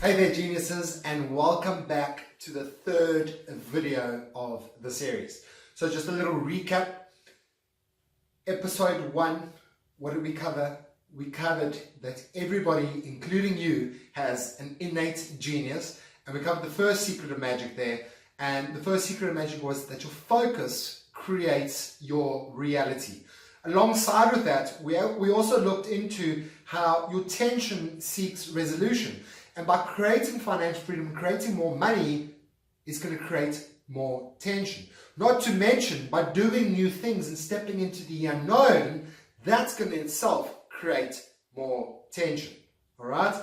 Hey there geniuses, and welcome back to the third video of the series. So just a little recap. Episode 1, what did we cover? We covered that everybody, including you, has an innate genius, and we covered the first secret of magic there. And the first secret of magic was that your focus creates your reality. Alongside with that, we also looked into how your tension seeks resolution. And by creating financial freedom, creating more money is going to create more tension. Not to mention, by doing new things and stepping into the unknown, that's going to itself create more tension. All right?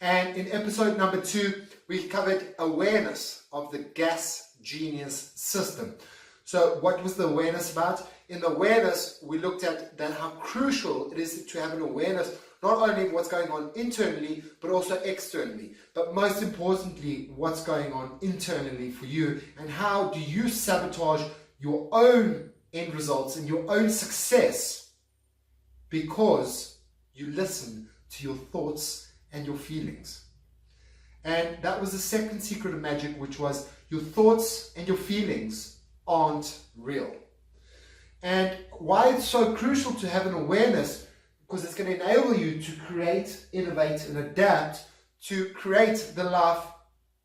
And in episode number 2, we covered awareness of the gas genius system. So what was the awareness about? In the awareness, we looked at that how crucial it is to have an awareness not only what's going on internally, but also externally. But most importantly, what's going on internally for you, and how do you sabotage your own end results and your own success because you listen to your thoughts and your feelings. And that was the second secret of magic, which was your thoughts and your feelings aren't real. And why it's so crucial to have an awareness, because it's going to enable you to create, innovate, and adapt to create the life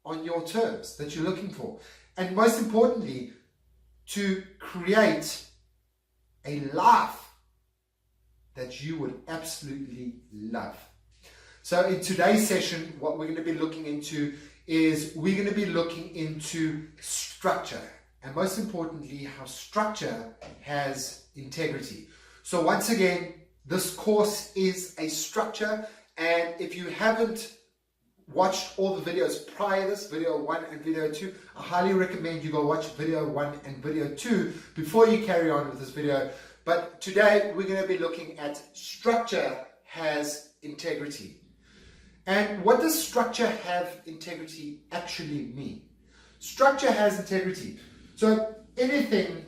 on your terms that you're looking for. And most importantly, to create a life that you would absolutely love. So in today's session, what we're going to be looking into is we're going to be looking into structure. And most importantly, how structure has integrity. So once again, this course is a structure, and if you haven't watched all the videos prior to this, video 1 and video 2, I highly recommend you go watch video 1 and video 2 before you carry on with this video. But today we're going to be looking at structure has integrity. And what does structure have integrity actually mean? Structure has integrity. So anything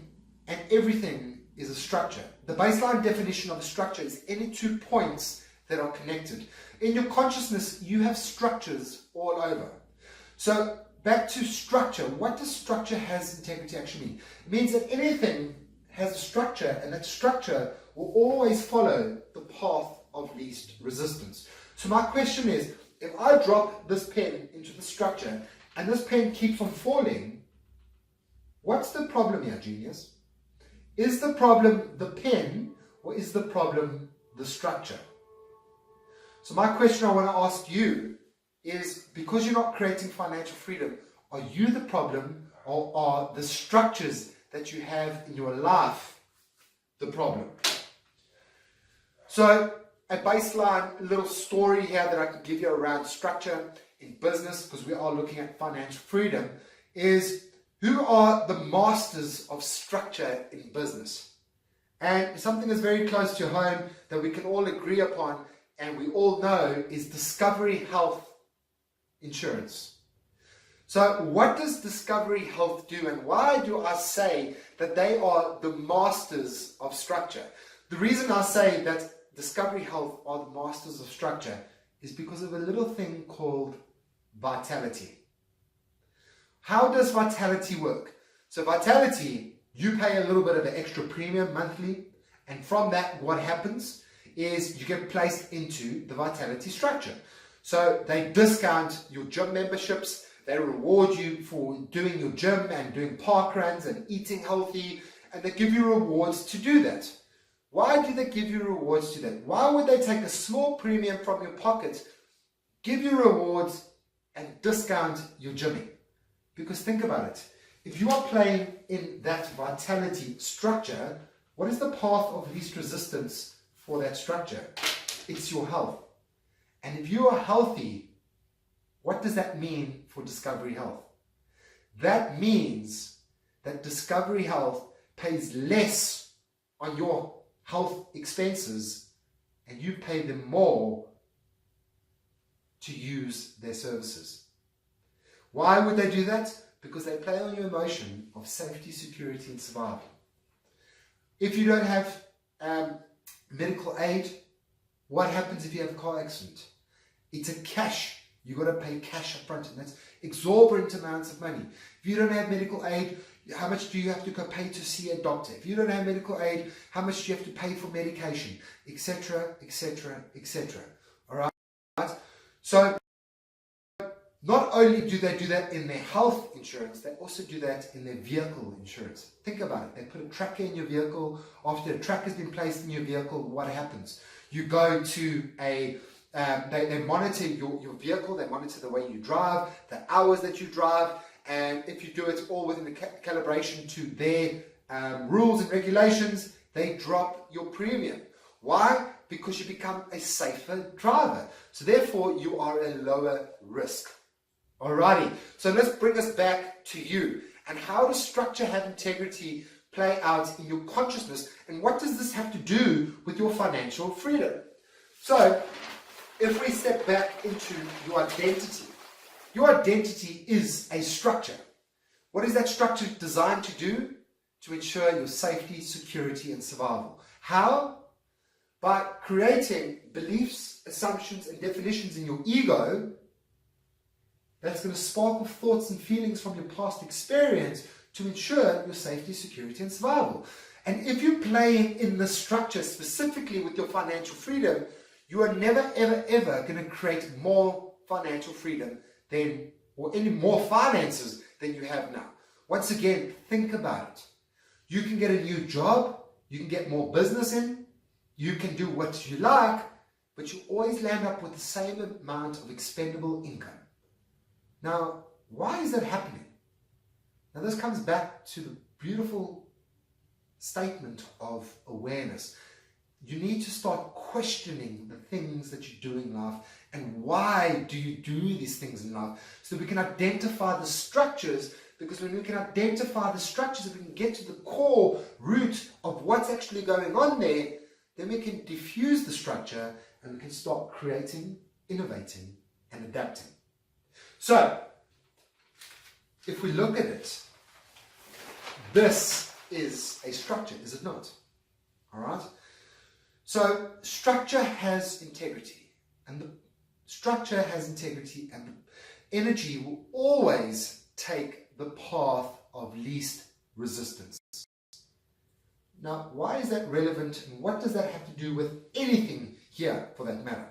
and everything is a structure. The baseline definition of a structure is any 2 points that are connected. In your consciousness, you have structures all over. So back to structure. What does structure has integrity actually mean? It means that anything has a structure, and that structure will always follow the path of least resistance. So my question is, if I drop this pen into the structure and this pen keeps on falling, what's the problem here, genius? Is the problem the pen, or is the problem the structure? So my question I want to ask you is, because you're not creating financial freedom, are you the problem, or are the structures that you have in your life the problem? So a baseline little story here that I can give you around structure in business, because we are looking at financial freedom, is who are the masters of structure in business? And something that's very close to home that we can all agree upon and we all know is Discovery Health Insurance. So what does Discovery Health do, and why do I say that they are the masters of structure? The reason I say that Discovery Health are the masters of structure is because of a little thing called vitality. How does vitality work? So vitality, you pay a little bit of an extra premium monthly, and from that what happens is you get placed into the vitality structure. So they discount your gym memberships, they reward you for doing your gym and doing park runs and eating healthy, and they give you rewards to do that. Why do they give you rewards to that? Why would they take a small premium from your pocket, give you rewards, and discount your gymming? Because think about it. If you are playing in that vitality structure, what is the path of least resistance for that structure? It's your health. And if you are healthy, what does that mean for Discovery Health? That means that Discovery Health pays less on your health expenses, and you pay them more to use their services. Why would they do that? Because they play on your emotion of safety, security, and survival. If you don't have medical aid, what happens if you have a car accident? It's a cash You've got to pay cash up front, and that's exorbitant amounts of money. If you don't have medical aid, how much do you have to go pay to see a doctor? If you don't have medical aid, how much do you have to pay for medication, etc., etc., etc. All right? So not only do they do that in their health insurance, they also do that in their vehicle insurance. Think about it. They put a tracker in your vehicle. After a tracker's been placed in your vehicle, what happens? You go to they monitor your vehicle, they monitor the way you drive, the hours that you drive, and if you do it all within the calibration to their rules and regulations, they drop your premium. Why? Because you become a safer driver. So therefore, you are a lower risk. Alrighty, so let's bring us back to you. And how does structure have integrity play out in your consciousness? And what does this have to do with your financial freedom? So, if we step back into your identity is a structure. What is that structure designed to do? To ensure your safety, security, and survival. How? By creating beliefs, assumptions, and definitions in your ego that's going to spark off thoughts and feelings from your past experience to ensure your safety, security, and survival. And if you're playing in the structure specifically with your financial freedom, you are never, ever, ever going to create more financial freedom than, or any more finances than you have now. Once again, think about it. You can get a new job, you can get more business in, you can do what you like, but you always land up with the same amount of expendable income. Now, why is that happening? Now, this comes back to the beautiful statement of awareness. You need to start questioning the things that you do in life and why do you do these things in life, so we can identify the structures, because when we can identify the structures, if we can get to the core root of what's actually going on there, then we can diffuse the structure and we can start creating, innovating, and adapting. So, if we look at it, this is a structure, is it not? All right? So, structure has integrity, and the structure has integrity, and the energy will always take the path of least resistance. Now, why is that relevant, and what does that have to do with anything here, for that matter?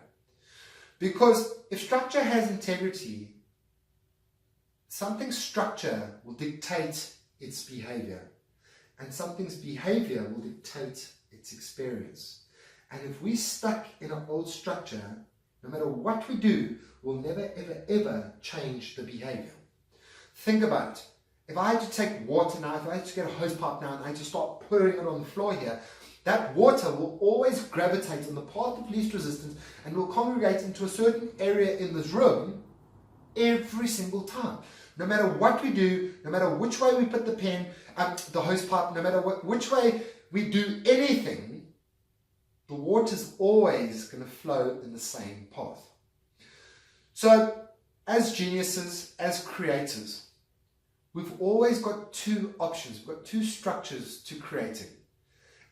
Because if structure has integrity, something's structure will dictate its behavior, and something's behavior will dictate its experience. And if we're stuck in an old structure, no matter what we do, we'll never, ever, ever change the behavior. Think about it. If I had to take water now, if I had to get a hose pipe now and I had to start pouring it on the floor here, that water will always gravitate on the path of least resistance and will congregate into a certain area in this room every single time. No matter what we do, no matter which way we put the pen, the hose pipe, no matter which way we do anything, the water's always going to flow in the same path. So, as geniuses, as creators, we've always got two options. We've got two structures to creating.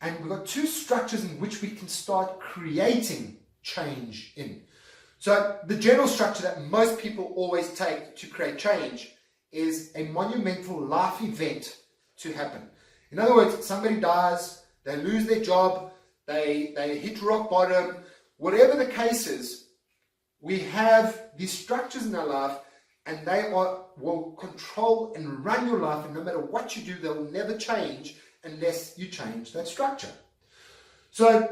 And we've got two structures in which we can start creating change in. So the general structure that most people always take to create change is a monumental life event to happen. In other words, somebody dies, they lose their job, they hit rock bottom, whatever the case is, we have these structures in our life, and they will control and run your life, and no matter what you do, they will never change unless you change that structure. So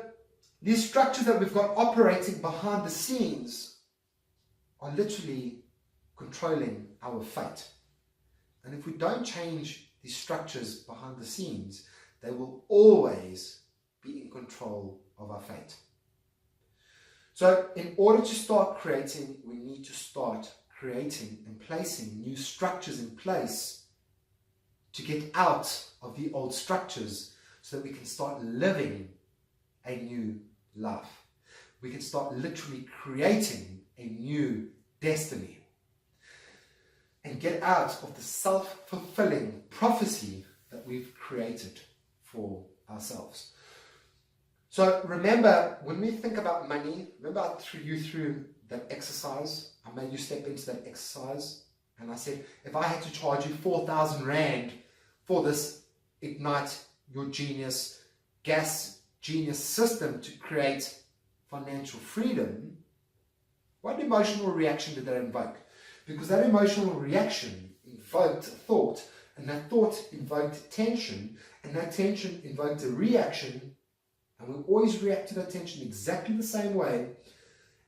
these structures that we've got operating behind the scenes are literally controlling our fate. And if we don't change these structures behind the scenes, they will always be in control of our fate. So in order to start creating, we need to start creating and placing new structures in place to get out of the old structures so that we can start living a new life. We can start literally creating a new destiny and get out of the self-fulfilling prophecy that we've created for ourselves. So remember, when we think about money, remember I threw you through that exercise. I made you step into that exercise. And I said, if I had to charge you 4,000 Rand for this Ignite Your Genius Gas Genius system to create financial freedom, what emotional reaction did that invoke? Because that emotional reaction invoked a thought, and that thought invoked tension, and that tension invoked a reaction, and we always react to that tension exactly the same way.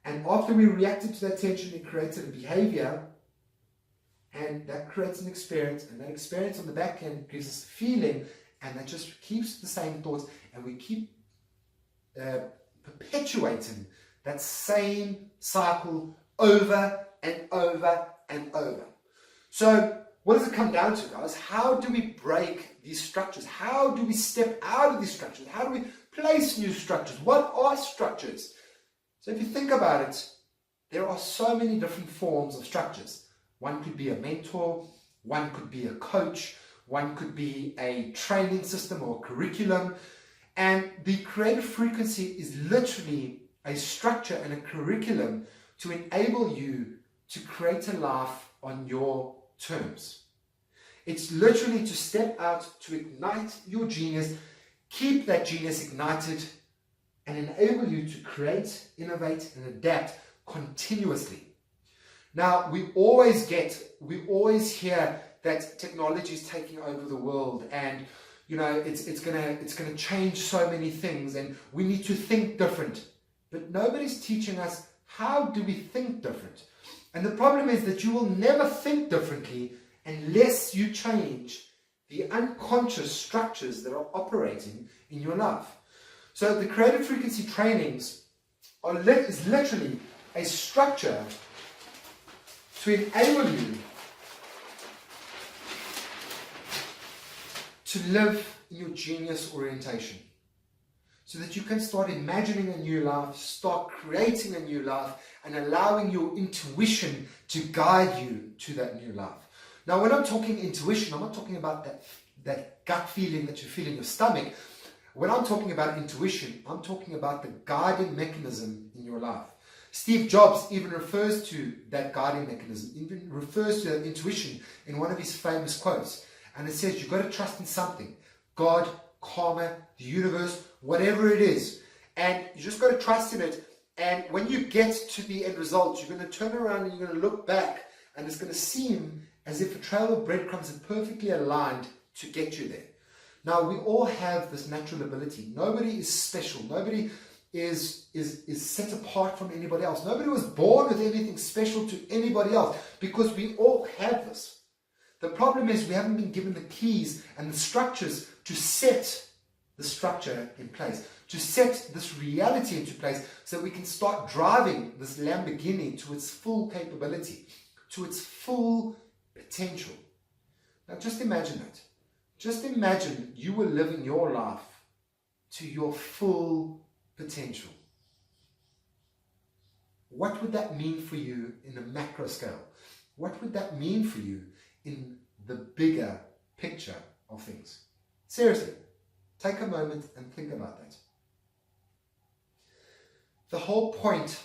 And after we reacted to that tension, it created a behavior, and that creates an experience, and that experience on the back end gives us a feeling, and that just keeps the same thoughts, and we keep perpetuating that same cycle over and over and over. So what does it come down to, guys? How do we break these structures? How do we step out of these structures? How do we place new structures? What are structures? So if you think about it, there are so many different forms of structures. One could be a mentor, one could be a coach, one could be a training system or a curriculum. And the creative frequency is literally a structure and a curriculum to enable you to create a life on your terms. It's literally to step out, to ignite your genius, keep that genius ignited, and enable you to create, innovate, and adapt continuously. Now, we always hear that technology is taking over the world, and it's gonna change so many things, and we need to think different. But nobody's teaching us how do we think different. And the problem is that you will never think differently unless you change the unconscious structures that are operating in your life. So the creative frequency trainings is literally a structure to enable you to live in your genius orientation, so that you can start imagining a new life, start creating a new life, and allowing your intuition to guide you to that new life. Now, when I'm talking intuition, I'm not talking about that gut feeling that you feel in your stomach. When I'm talking about intuition, I'm talking about the guiding mechanism in your life. Steve Jobs even refers to that guiding mechanism, even refers to that intuition in one of his famous quotes. And it says, you've got to trust in something. God, karma, the universe, whatever it is. And you just got to trust in it. And when you get to the end result, you're going to turn around and you're going to look back, and it's going to seem as if a trail of breadcrumbs is perfectly aligned to get you there. Now, we all have this natural ability. Nobody is special. Nobody is set apart from anybody else. Nobody was born with anything special to anybody else, because we all have this. The problem is we haven't been given the keys and the structures to set the structure in place, to set this reality into place, so that we can start driving this Lamborghini to its full capability, to its full potential. Now just imagine that. Just imagine you were living your life to your full potential. What would that mean for you in a macro scale? What would that mean for you in the bigger picture of things? Seriously, take a moment and think about that. The whole point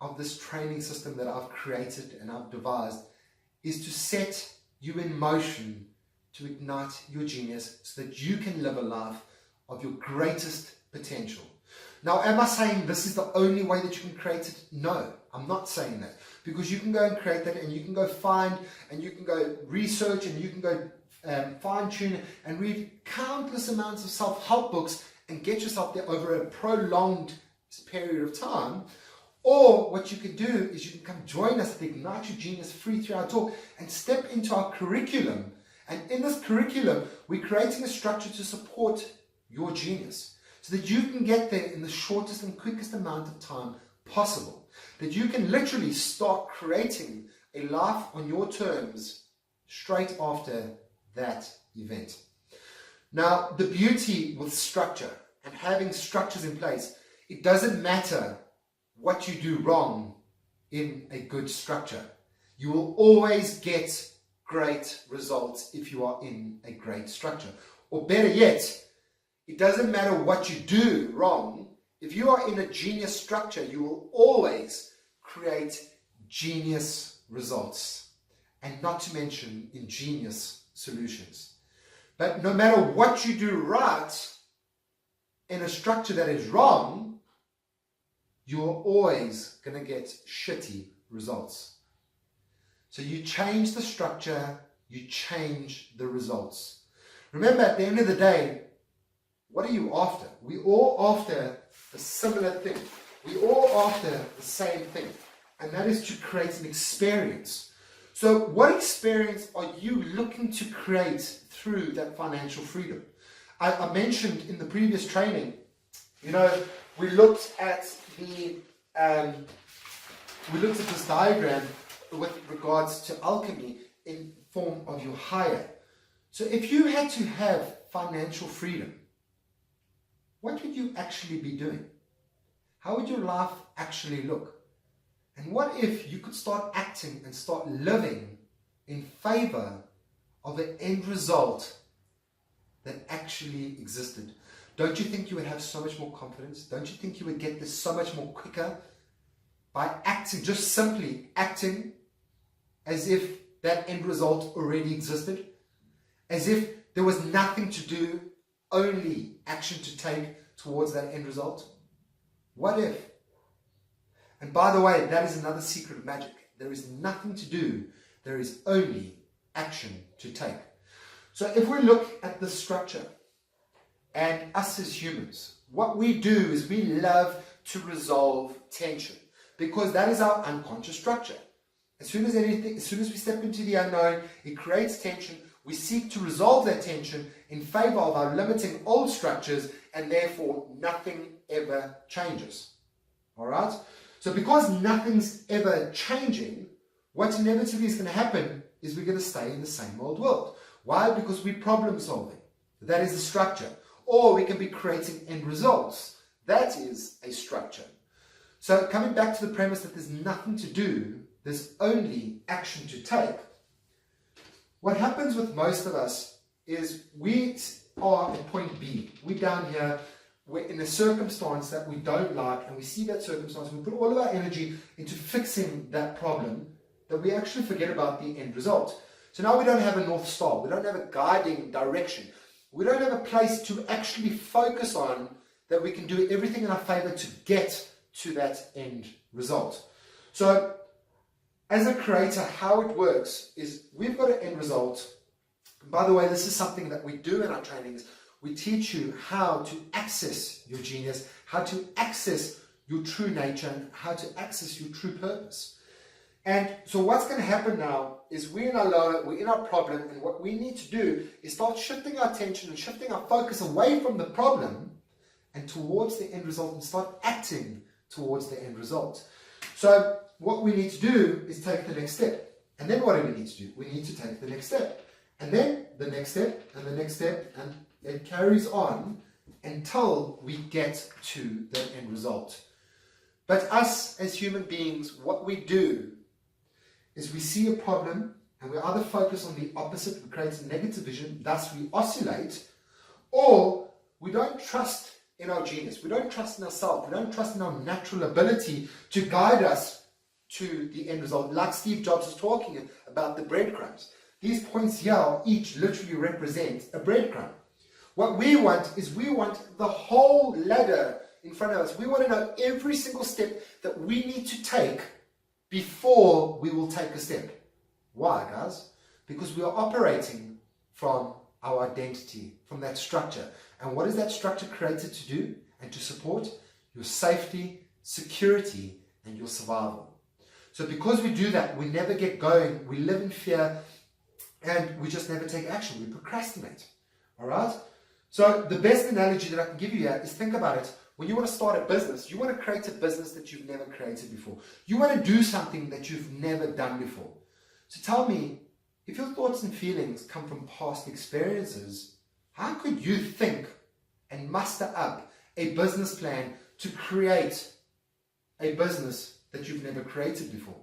of this training system that I've created and I've devised is to set you in motion to ignite your genius, so that you can live a life of your greatest potential. Now, am I saying this is the only way that you can create it? No, I'm not saying that. Because you can go and create that, and you can go find, and you can go research, and you can go fine-tune and read countless amounts of self-help books and get yourself there over a prolonged period of time. Or what you can do is you can come join us at the Ignite Your Genius free 3-hour talk and step into our curriculum. And in this curriculum, we're creating a structure to support your genius, so that you can get there in the shortest and quickest amount of time possible. That you can literally start creating a life on your terms straight after that event. Now, the beauty with structure and having structures in place, it doesn't matter what you do wrong in a good structure. You will always get great results if you are in a great structure. Or better yet, it doesn't matter what you do wrong. If you are in a genius structure, you will always create genius results, and not to mention ingenious solutions. But no matter what you do right in a structure that is wrong, you're always going to get shitty results. So you change the structure, you change the results. Remember, at the end of the day, what are you after? We all after a similar thing. We all after the same thing. And that is to create an experience. So what experience are you looking to create through that financial freedom? I mentioned in the previous training, we looked at this diagram with regards to alchemy in form of your higher. So if you had to have financial freedom, what would you actually be doing? How would your life actually look? And what if you could start acting and start living in favor of an end result that actually existed? Don't you think you would have so much more confidence? Don't you think you would get this so much more quicker by acting, just simply acting as if that end result already existed? As if there was nothing to do, only action to take towards that end result? What if? And by the way, that is another secret of magic. There is nothing to do, there is only action to take. So if we look at the structure, and us as humans, what we do is we love to resolve tension, because that is our unconscious structure. As soon as we step into the unknown, it creates tension. We seek to resolve that tension in favor of our limiting old structures, and therefore nothing ever changes. All right? So because nothing's ever changing, what inevitably is going to happen is we're going to stay in the same old world. Why? Because we're problem solving. That is the structure. Or we can be creating end results. That is a structure. So coming back to the premise that there's nothing to do, there's only action to take. What happens with most of us is we are at point B. We're down here, we're in a circumstance that we don't like, and we see that circumstance, and we put all of our energy into fixing that problem, that we actually forget about the end result. So now we don't have a North Star, we don't have a guiding direction. We don't have a place to actually focus on that we can do everything in our favor to get to that end result. So, as a creator, how it works is we've got an end result. By the way, this is something that we do in our trainings. We teach you how to access your genius, how to access your true nature, and how to access your true purpose. And so what's going to happen now is we're in our lower, we're in our problem, and what we need to do is start shifting our attention and shifting our focus away from the problem and towards the end result, and start acting towards the end result. So what we need to do is take the next step. And then what do we need to do? We need to take the next step. And then the next step, and the next step, and it carries on until we get to the end result. But us as human beings, what we do is we see a problem and we either focus on the opposite, we create a negative vision, thus we oscillate, or we don't trust in our genius, we don't trust in ourselves, we don't trust in our natural ability to guide us to the end result. Like Steve Jobs was talking about the breadcrumbs. These points here each literally represent a breadcrumb. What we want is we want the whole ladder in front of us. We want to know every single step that we need to take before we will take a step. Why, guys? Because we are operating from our identity, from that structure. And what is that structure created to do and to support? Your safety, security, and your survival. So because we do that, we never get going, we live in fear, and we just never take action. We procrastinate. All right? So the best analogy that I can give you here is, think about it. When you want to start a business, you want to create a business that you've never created before. You want to do something that you've never done before. So tell me, if your thoughts and feelings come from past experiences, how could you think and muster up a business plan to create a business that you've never created before?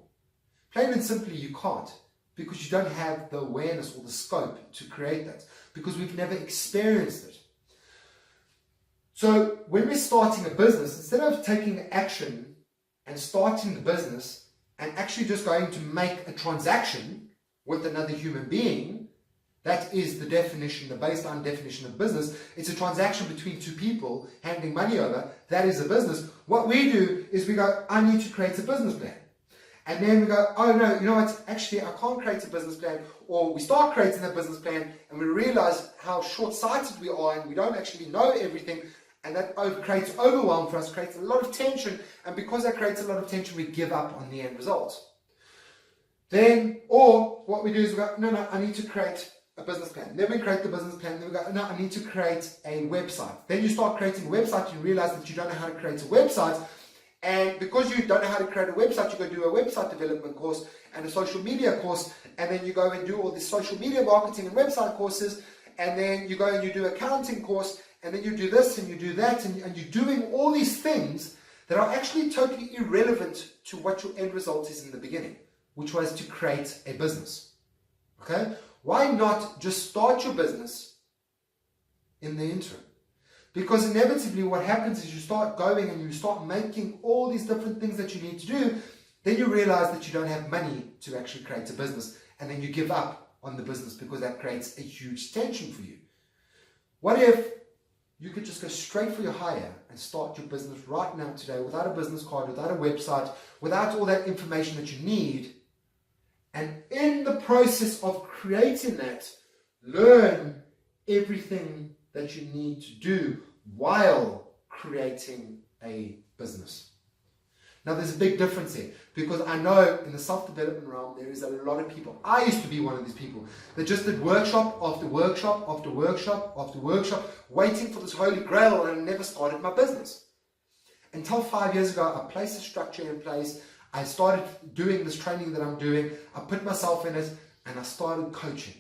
Plain and simply, you can't, because you don't have the awareness or the scope to create that, because we've never experienced it. So when we're starting a business, instead of taking action and starting the business and actually just going to make a transaction with another human being, that is the definition, the baseline definition of business. It's a transaction between two people handing money over. That is a business. What we do is we go, I need to create a business plan. And then we go, oh no, you know what, actually I can't create a business plan. Or we start creating a business plan and we realize how short-sighted we are and we don't actually know everything. And that creates overwhelm for us, creates a lot of tension. And because that creates a lot of tension, we give up on the end result. Then, or what we do is we go, no, I need to create a business plan. Then we create the business plan. Then we go, no, I need to create a website. Then you start creating a website. You realize that you don't know how to create a website. And because you don't know how to create a website, you go do a website development course and a social media course. And then you go and do all these social media marketing and website courses. And then you go and you do accounting course. And then you do this and you do that. And you're doing all these things that are actually totally irrelevant to what your end result is in the beginning, which was to create a business. Okay? Why not just start your business in the interim? Because inevitably what happens is you start going and you start making all these different things that you need to do. Then you realize that you don't have money to actually create a business. And then you give up on the business because that creates a huge tension for you. What if you could just go straight for your hire and start your business right now today without a business card, without a website, without all that information that you need? And in the process of creating that, learn everything that you need to do while creating a business. Now there's a big difference here, because I know in the self-development realm there is a lot of people. I used to be one of these people that just did workshop after workshop after workshop after workshop, waiting for this holy grail, and I never started my business. Until 5 years ago, I placed a structure in place. I started doing this training that I'm doing. I put myself in it and I started coaching.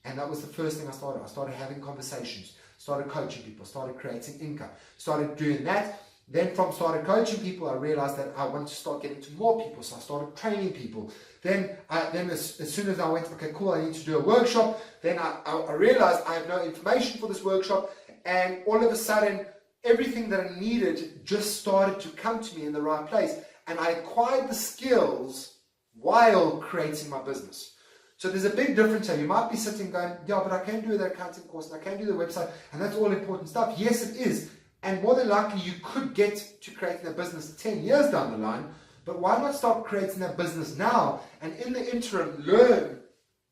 And that was the first thing I started. I started having conversations, started coaching people, started creating income, started doing that. Then from started coaching people, I realized that I wanted to start getting to more people. So I started training people. Then as soon as I went, okay, cool, I need to do a workshop. Then I realized I have no information for this workshop. And all of a sudden, everything that I needed just started to come to me in the right place. And I acquired the skills while creating my business. So there's a big difference here. You might be sitting going, yeah, but I can do the accounting course and I can do the website, and that's all important stuff. Yes, it is. And more than likely, you could get to creating a business 10 years down the line, but why not start creating that business now? And in the interim, learn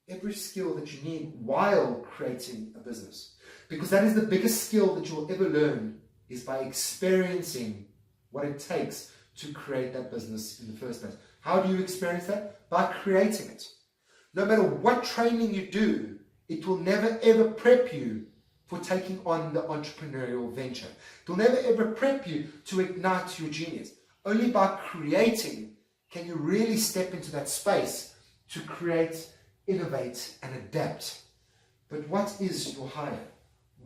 every skill that you need while creating a business. Because that is the biggest skill that you'll ever learn, is by experiencing what it takes to create that business in the first place. How do you experience that? By creating it. No matter what training you do, it will never ever prep you for taking on the entrepreneurial venture. It will never ever prep you to ignite your genius. Only by creating can you really step into that space to create, innovate, and adapt. But what is your hire?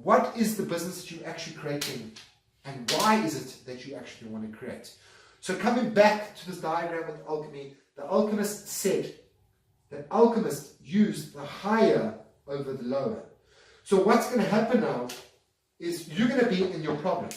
What is the business that you're actually creating, and why is it that you actually want to create? So coming back to this diagram with alchemy, the alchemist said that alchemists use the higher over the lower. So what's going to happen now is you're going to be in your problem.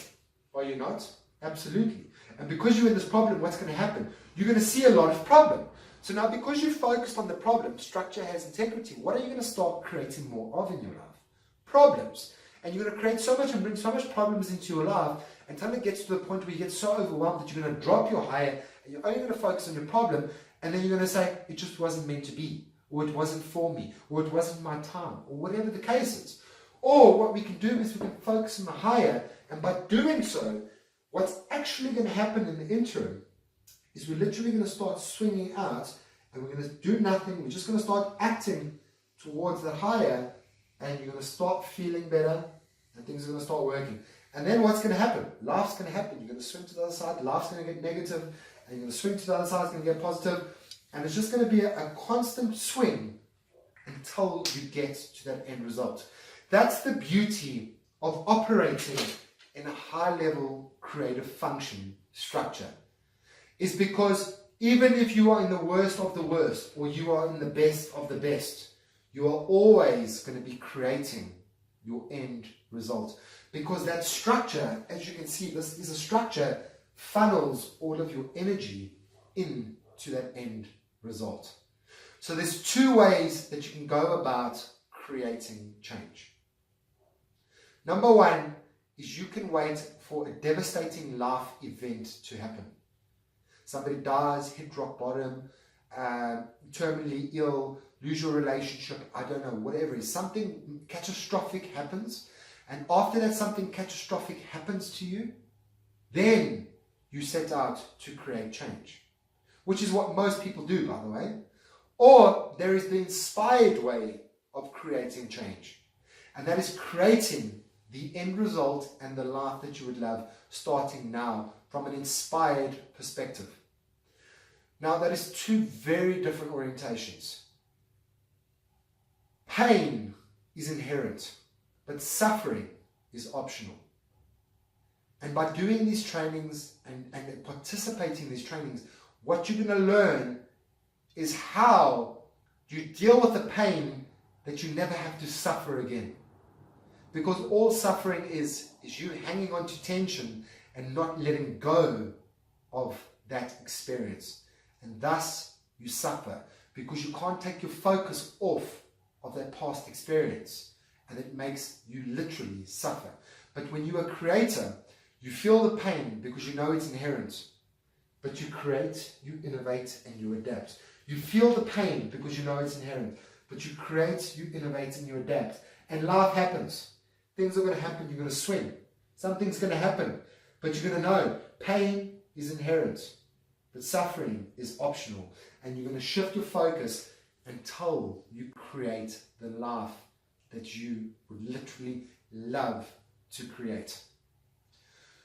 Are you not? Absolutely. And because you're in this problem, what's going to happen? You're going to see a lot of problem. So now because you're focused on the problem, structure has integrity, what are you going to start creating more of in your life? Problems. And you're going to create so much and bring so much problems into your life until it gets to the point where you get so overwhelmed that you're going to drop your higher and you're only going to focus on your problem, and then you're going to say, it just wasn't meant to be, or it wasn't for me, or it wasn't my time, or whatever the case is. Or what we can do is we can focus on the higher, and by doing so, what's actually going to happen in the interim is we're literally going to start swinging out, and we're going to do nothing. We're just going to start acting towards the higher, and you're going to start feeling better, and things are going to start working. And then what's going to happen? Life's going to happen. You're going to swing to the other side. Life's going to get negative, and you're going to swing to the other side. It's going to get positive, and it's just going to be a constant swing until you get to that end result. That's the beauty of operating in a high-level creative function structure. Is because even if you are in the worst of the worst, or you are in the best of the best, you are always going to be creating your end result. Because that structure, as you can see, this is a structure funnels all of your energy into that end result. So there's two ways that you can go about creating change. Number one is you can wait for a devastating life event to happen. Somebody dies, hit rock bottom, terminally ill, lose your relationship, I don't know, whatever it is. Something catastrophic happens, and after that something catastrophic happens to you, then you set out to create change, which is what most people do, by the way. Or there is the inspired way of creating change, and that is creating the end result and the life that you would love starting now from an inspired perspective. Now, that is two very different orientations. Pain is inherent, but suffering is optional. And by doing these trainings and participating in these trainings, what you're going to learn is how you deal with the pain that you never have to suffer again. Because all suffering is you hanging on to tension and not letting go of that experience. And thus you suffer because you can't take your focus off of that past experience, and it makes you literally suffer. But when you're a creator, you feel the pain because you know it's inherent, but you create, you innovate, and you adapt. You feel the pain because you know it's inherent, but you create, you innovate, and you adapt. And life happens. Things are going to happen. You're going to swing. Something's going to happen, but you're going to know pain is inherent, but suffering is optional. And you're going to shift your focus until you create the life that you would literally love to create.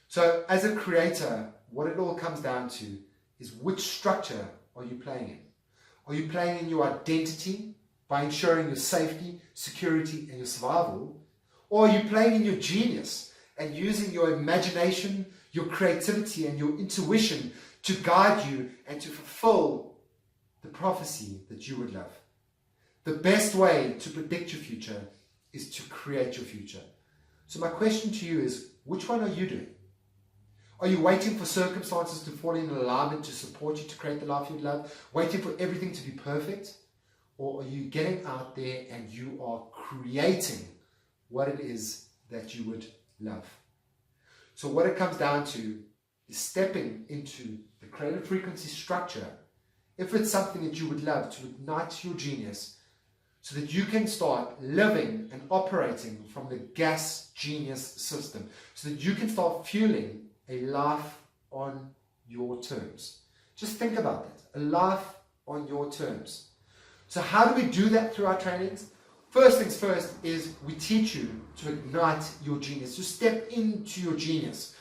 So as a creator, what it all comes down to is which structure are you playing in? Are you playing in your identity by ensuring your safety, security, and your survival? Or are you playing in your genius and using your imagination, your creativity, and your intuition to guide you and to fulfill the prophecy that you would love? The best way to predict your future is to create your future. So my question to you is, which one are you doing? Are you waiting for circumstances to fall in alignment to support you to create the life you'd love? Waiting for everything to be perfect? Or are you getting out there and you are creating what it is that you would love? So what it comes down to is stepping into the creative frequency structure, if it's something that you would love, to ignite your genius so that you can start living and operating from the gas genius system, so that you can start fueling a life on your terms. Just think about that, a life on your terms. So how do we do that through our trainings? First things first is we teach you to ignite your genius, to step into your genius.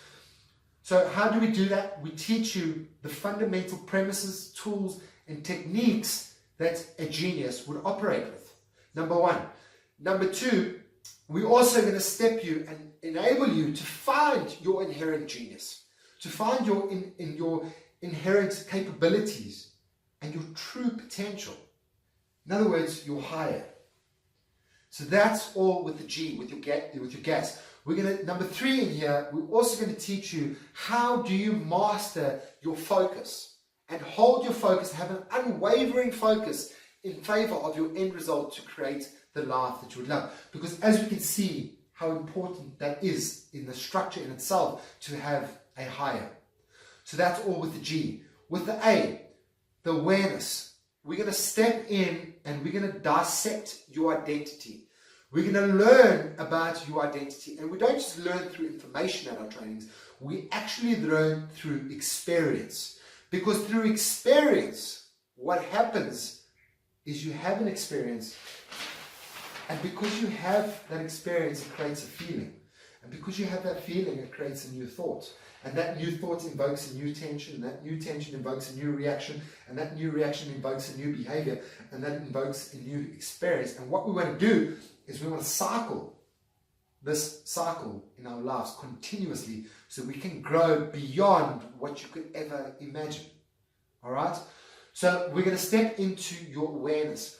So how do we do that? We teach you the fundamental premises, tools, and techniques that a genius would operate with. Number one. Number two, we're also going to step you and enable you to find your inherent genius, to find your inherent capabilities and your true potential. In other words, your higher. So that's all with the G, with your gas. We're going to, number three in here, we're also going to teach you how do you master your focus and hold your focus, have an unwavering focus in favor of your end result to create the life that you would love. Because as we can see how important that is in the structure in itself to have a higher. So that's all with the G. With the A, the awareness, we're going to step in and we're going to dissect your identity. We're going to learn about your identity. And we don't just learn through information at our trainings. We actually learn through experience. Because through experience, what happens is you have an experience. And because you have that experience, it creates a feeling. And because you have that feeling, it creates a new thought. And that new thought invokes a new tension. And that new tension invokes a new reaction. And that new reaction invokes a new behavior. And that invokes a new experience. And what we want to do is we want to cycle this cycle in our lives continuously so we can grow beyond what you could ever imagine. All right? So we're going to step into your awareness.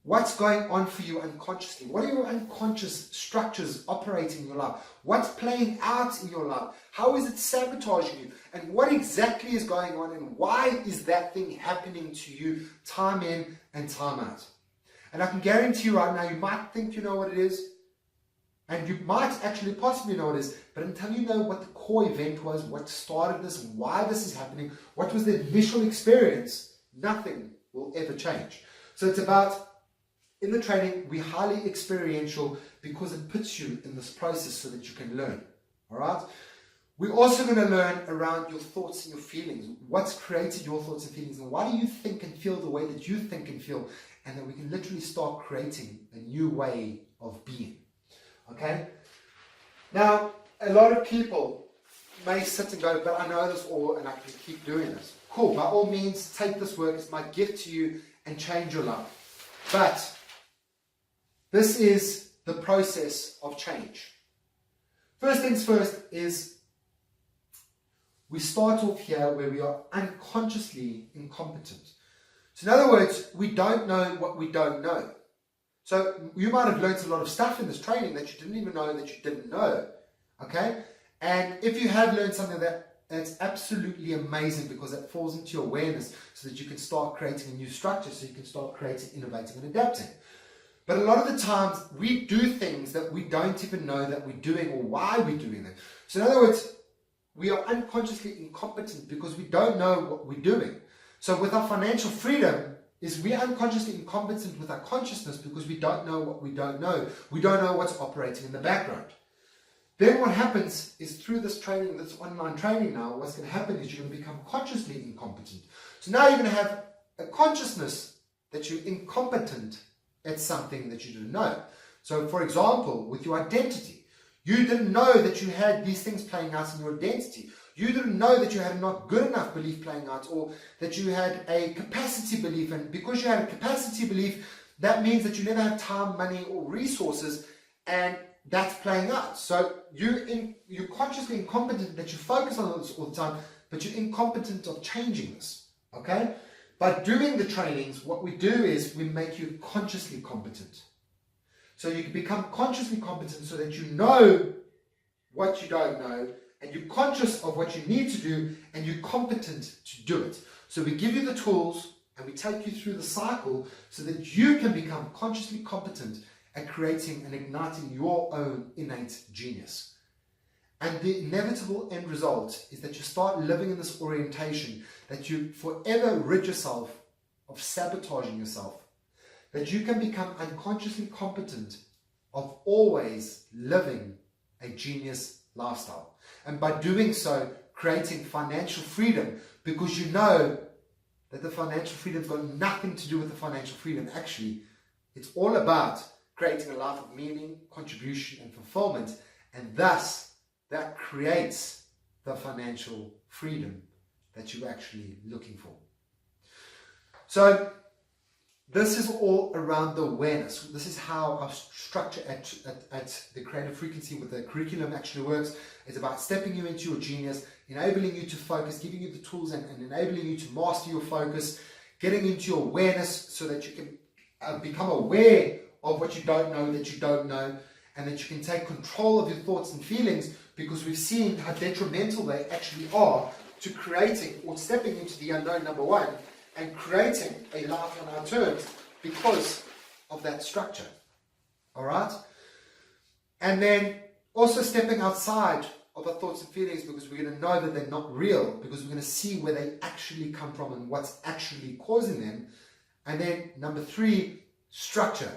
What's going on for you unconsciously? What are your unconscious structures operating in your life? What's playing out in your life? How is it sabotaging you? And what exactly is going on, and why is that thing happening to you time in and time out? And I can guarantee you right now, you might think you know what it is, and you might actually possibly know what it is, but until you know what the core event was, what started this, why this is happening, what was the initial experience, nothing will ever change. So it's about, in the training, we're highly experiential because it puts you in this process so that you can learn. All right? We're also going to learn around your thoughts and your feelings. What's created your thoughts and feelings, and why do you think and feel the way that you think and feel? And then we can literally start creating a new way of being. Okay? Now, a lot of people may sit and go, but I know this all and I can keep doing this. Cool. By all means, take this work. It's my gift to you and change your life. But this is the process of change. First things first is we start off here where we are unconsciously incompetent. So in other words, we don't know what we don't know. So you might have learned a lot of stuff in this training that you didn't even know that you didn't know. Okay? And if you have learned something that's absolutely amazing, because that falls into your awareness so that you can start creating a new structure, so you can start creating, innovating and adapting. But a lot of the times we do things that we don't even know that we're doing or why we're doing them. So in other words, we are unconsciously incompetent because we don't know what we're doing. So with our financial freedom, is we are unconsciously incompetent with our consciousness because we don't know what we don't know. We don't know what's operating in the background. Then what happens is through this training, this online training now, what's going to happen is you're going to become consciously incompetent. So now you're going to have a consciousness that you're incompetent at something that you didn't know. So for example, with your identity, you didn't know that you had these things playing out in your identity. You didn't know that you had a not good enough belief playing out, or that you had a capacity belief. And because you had a capacity belief, that means that you never have time, money, or resources, and that's playing out. So you're consciously incompetent that you focus on this all the time, but you're incompetent of changing this. Okay? By doing the trainings, what we do is we make you consciously competent. So you can become consciously competent so that you know what you don't know, and you're conscious of what you need to do, and you're competent to do it. So we give you the tools and we take you through the cycle so that you can become consciously competent at creating and igniting your own innate genius. And the inevitable end result is that you start living in this orientation, that you forever rid yourself of sabotaging yourself, that you can become unconsciously competent of always living a genius lifestyle. And by doing so, creating financial freedom, because you know that the financial freedom's got nothing to do with the financial freedom. Actually, it's all about creating a life of meaning, contribution, and fulfillment. And thus, that creates the financial freedom that you're actually looking for. So, this is all around the awareness. This is how our structure at the Creative Frequency with the curriculum actually works. It's about stepping you into your genius, enabling you to focus, giving you the tools and enabling you to master your focus, getting into your awareness so that you can become aware of what you don't know, and that you can take control of your thoughts and feelings, because we've seen how detrimental they actually are to creating or stepping into the unknown, number one, and creating a life on our terms because of that structure. All right? And then also stepping outside of our thoughts and feelings, because we're going to know that they're not real, because we're going to see where they actually come from and what's actually causing them. And then number three, structure.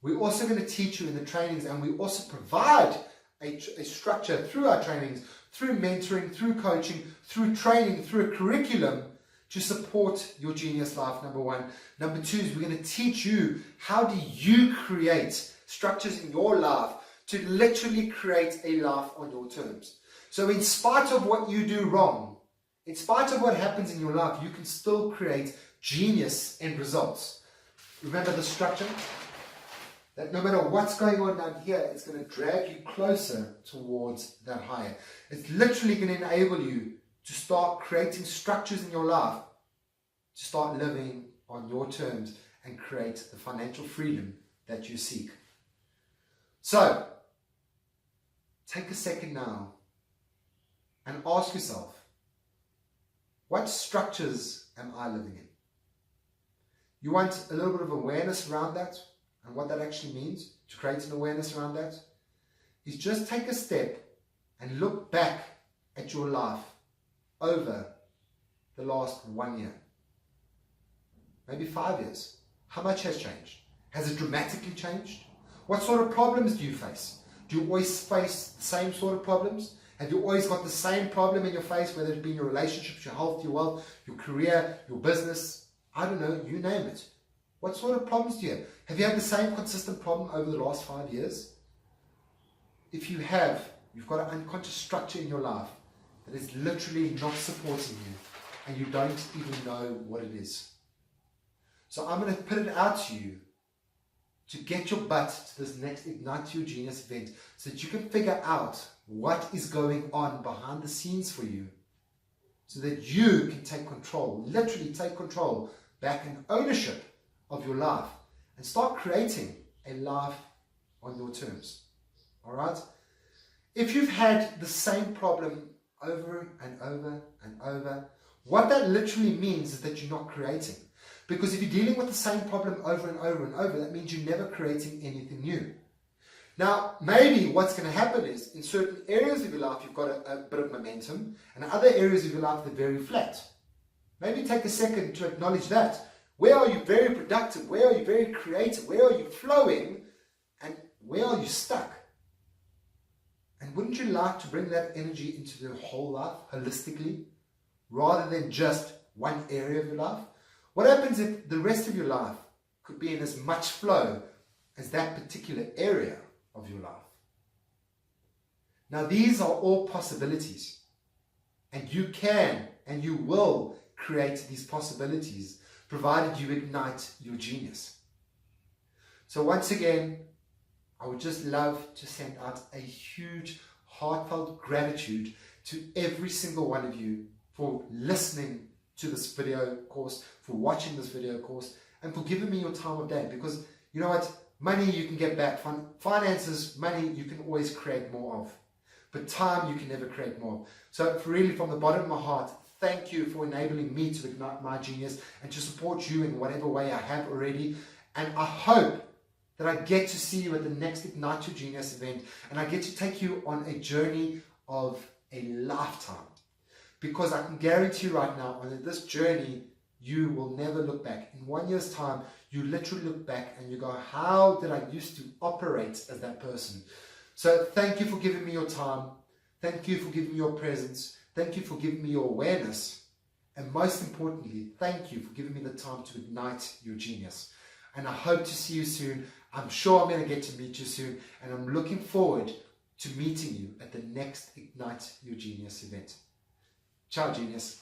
We're also going to teach you in the trainings, and we also provide a structure through our trainings, through mentoring, through coaching, through training, through a curriculum, to support your genius life, number one. Number two is we're going to teach you how do you create structures in your life to literally create a life on your terms. So in spite of what you do wrong, in spite of what happens in your life, you can still create genius end results. Remember the structure? That no matter what's going on down here, it's going to drag you closer towards that higher. It's literally going to enable you to start creating structures in your life, to start living on your terms and create the financial freedom that you seek. So, take a second now and ask yourself, what structures am I living in? You want a little bit of awareness around that and what that actually means, to create an awareness around that, is just take a step and look back at your life over the last 1 year, maybe 5 years. How much has changed? Has it dramatically changed? What sort of problems do you face? Do you always face the same sort of problems? Have you always got the same problem in your face, whether it be in your relationships, your health, your wealth, your career, your business? I don't know, you name it. What sort of problems do you have? Have you had the same consistent problem over the last 5 years? If you have, you've got an unconscious structure in your life that is literally not supporting you, and you don't even know what it is. So I'm going to put it out to you to get your butt to this next Ignite Your Genius event so that you can figure out what is going on behind the scenes for you, so that you can take control, literally take control back and ownership of your life and start creating a life on your terms. All right? If you've had the same problem over and over and over, what that literally means is that you're not creating. Because if you're dealing with the same problem over and over and over, that means you're never creating anything new. Now, maybe what's going to happen is in certain areas of your life, you've got a bit of momentum, and in other areas of your life, they're very flat. Maybe take a second to acknowledge that. Where are you very productive? Where are you very creative? Where are you flowing? And where are you stuck? And wouldn't you like to bring that energy into the whole life, holistically, rather than just one area of your life? What happens if the rest of your life could be in as much flow as that particular area of your life? Now, these are all possibilities, and you can and you will create these possibilities provided you ignite your genius. So once again, I would just love to send out a huge, heartfelt gratitude to every single one of you for listening to this video course, for watching this video course, and for giving me your time of day. Because you know what? Money you can get back. Finances, money you can always create more of. But time you can never create more of. So really, from the bottom of my heart, thank you for enabling me to ignite my genius and to support you in whatever way I have already. And I hope that I get to see you at the next Ignite Your Genius event, and I get to take you on a journey of a lifetime. Because I can guarantee you right now, on this journey, you will never look back. In 1 year's time, you literally look back and you go, how did I used to operate as that person? So thank you for giving me your time. Thank you for giving me your presence. Thank you for giving me your awareness. And most importantly, thank you for giving me the time to ignite your genius. And I hope to see you soon. I'm sure I'm going to get to meet you soon. And I'm looking forward to meeting you at the next Ignite Your Genius event. Ciao, genius.